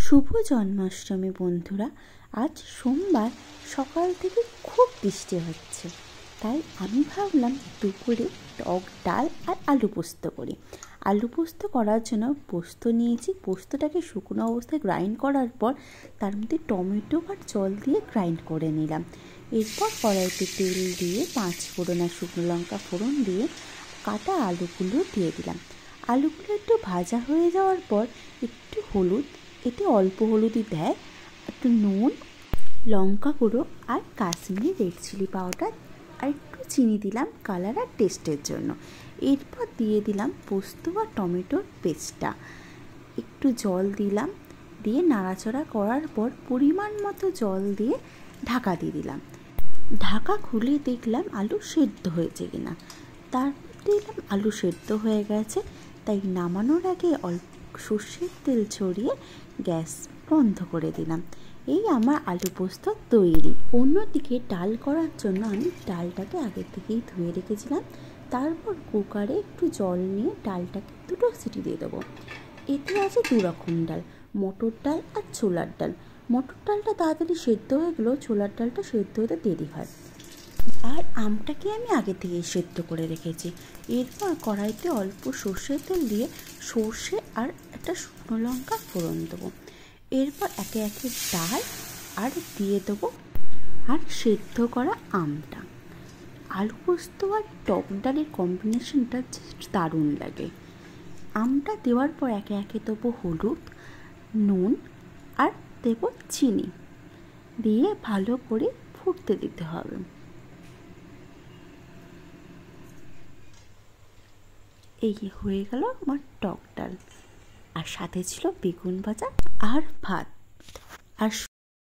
শুভ জন্মাষ্টমী বন্ধুরা। আজ সোমবার সকাল থেকে খুব বৃষ্টি হচ্ছে, তাই আমি ভাবলাম দুপুরে টক ডাল আর আলু পোস্ত করি। আলু পোস্ত করার জন্য পোস্ত নিয়েছি। পোস্তটাকে শুকনো অবস্থায় গ্রাইন্ড করার পর তার মধ্যে টমেটো আর জল দিয়ে গ্রাইন্ড করে নিলাম। এরপর কড়াইতে তেল দিয়ে 5 ফোড়ন আর শুকনো লঙ্কা ফোড়ন দিয়ে কাটা আলুগুলো দিয়ে দিলাম। আলুগুলো একটু ভাজা হয়ে যাওয়ার পর একটু হলুদ, এতে অল্প হলুদই দেয়, একটু নুন, লঙ্কা গুঁড়ো আর কাশ্মীরি রেড চিলি পাউডার আর একটু চিনি দিলাম কালার আর টেস্টের জন্য। এরপর দিয়ে দিলাম পোস্ত আর টমেটোর পেস্টটা, একটু জল দিলাম, দিয়ে নাড়াচাড়া করার পর পরিমাণ মতো জল দিয়ে ঢাকা দিয়ে দিলাম। ঢাকা খুলে দেখলাম আলু সেদ্ধ হয়েছে কিনা। তারপর দেখলাম আলু সেদ্ধ হয়ে গেছে, তাই নামানোর আগে অল্প সর্ষের তেল ছড়িয়ে গ্যাস বন্ধ করে দিলাম। এই আমার আলু পোস্ত তৈরি। অন্যদিকে ডাল করার জন্য আমি ডালটাকে আগে থেকেই ধুয়ে রেখেছিলাম। তারপর কুকারে একটু জল নিয়ে ডালটাকে 2টো সিটি দিয়ে দেবো। এতে আছে 2 রকম ডাল, মটর ডাল আর ছোলার ডাল। মটর ডালটা তাড়াতাড়ি সেদ্ধ হয়ে গেলেও ছোলার ডালটা সেদ্ধ হতে দেরি হয়। আর আমটাকে আমি আগে থেকেই সেদ্ধ করে রেখেছি। এরপর কড়াইতে অল্প সর্ষের তেল দিয়ে সর্ষে আর একটা শুকনো লঙ্কা ফোড়ন দেবো। এরপর একে একে ডাল আর দিয়ে দেবো আর সেদ্ধ করা আমটা। আলু পোস্ত আর টক ডালের কম্বিনেশনটা দারুণ লাগে। আমটা দেওয়ার পর একে একে দেবো হলুদ, নুন আর দেবো চিনি, দিয়ে ভালো করে ফুটতে দিতে হবে। এই হয়ে গেল আমার টক ডাল, আর সাথে ছিল বেগুন ভাজা আর ভাত আর